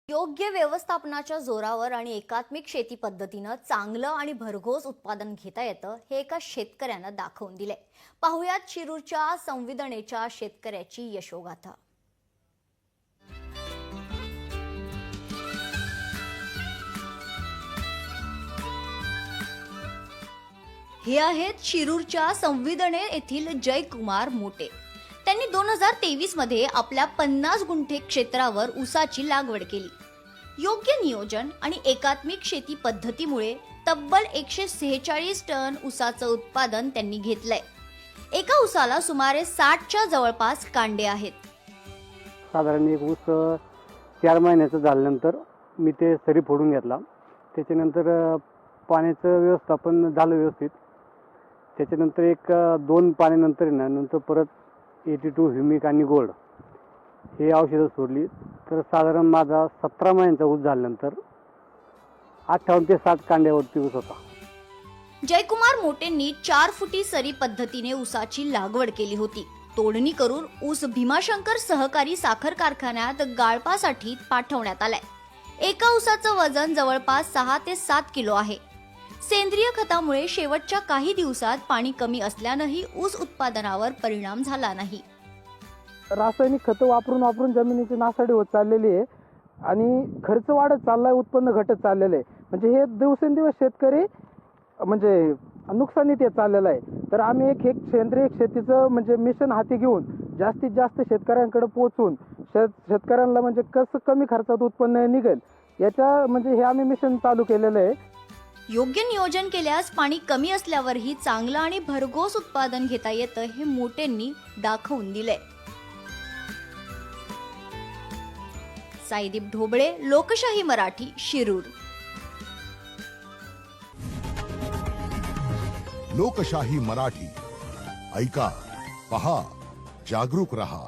योग्य व्यवस्थापनाच्या जोरावर आणि एकात्मिक शेती पद्धतीनं चांगलं आणि भरघोस उत्पादन घेता येतं हे एका शेतकऱ्यानं दाखवून दिले। पाहुयात शिरूरच्या संविदनेच्या शेतकऱ्याची यशोगाथा। हे आहेत शिरूरच्या संविदने येथील जयकुमार मोटे। त्यांनी 2023 मध्ये आपल्या 50 गुंठे क्षेत्रावर ऊसाची लागवड केली। योग्य नियोजन आणि एकात्मिक शेती पद्धतीमुळे तब्बल 146 टन ऊसाचं उत्पादन त्यांनी घेतलंय। एका ऊसाला सुमारे 60च्या जवळपास कांडे आहेत। साधारण एक ऊस 4 महिन्याचं झाल्यानंतर मी ते सरी फोडून घेतला। त्याच्यानंतर पाण्याचं व्यवस्थापन झालं व्यवस्थित। त्याच्यानंतर एक 2 पाण्यानंतर नंतर परत 82 ह्युमिक आणि गोल्ड हे औषधं सोडली। तर साधारण माझा 17 महिन्याचा ऊस झाल्यानंतर 58 ते 60 कांड्यावरती ऊस होता। जयकुमार मोटेंनी 4 फुटी सरी पद्धतीने ऊसाची लागवड केली होती। तोडणी करून ऊस भीमाशंकर सहकारी साखर कारखान्यात गाळपासाठी पाठवण्यात आलाय। एका ऊसाचं वजन जवळपास 6 ते 7 किलो आहे। सेंद्रिय खतामुळे शेवटच्या काही दिवसात पाणी कमी असल्यानेही ऊस उत्पादनावर परिणाम झाला नाही। रासायनिक खतं वापरून जमिनीची नासाडी होत चाललेली आहे आणि खर्च वाढत चाललाय, उत्पन्न घटत चाललेलं आहे। म्हणजे हे दिवसेंदिवस शेतकरी म्हणजे नुकसानीत येत चाललेलं आहे। तर आम्ही एक सेंद्रिय शेतीचं म्हणजे मिशन हाती घेऊन जास्तीत जास्त शेतकऱ्यांकडे पोहोचून शेतकऱ्यांना म्हणजे कसं कमी खर्चात उत्पन्न निघेल याच्या म्हणजे हे आम्ही मिशन चालू केलेलं आहे। योग्य नियोजन केल्यास पाणी कमी असल्यावरही चांगलं आणि भरघोस उत्पादन घेता येतं हे मोटेंनी दाखवून दिले। साईदीप ढोबळे, लोकशाही मराठी, शिरूर। लोकशाही मराठी ऐका, पहा, जागरूक रहा।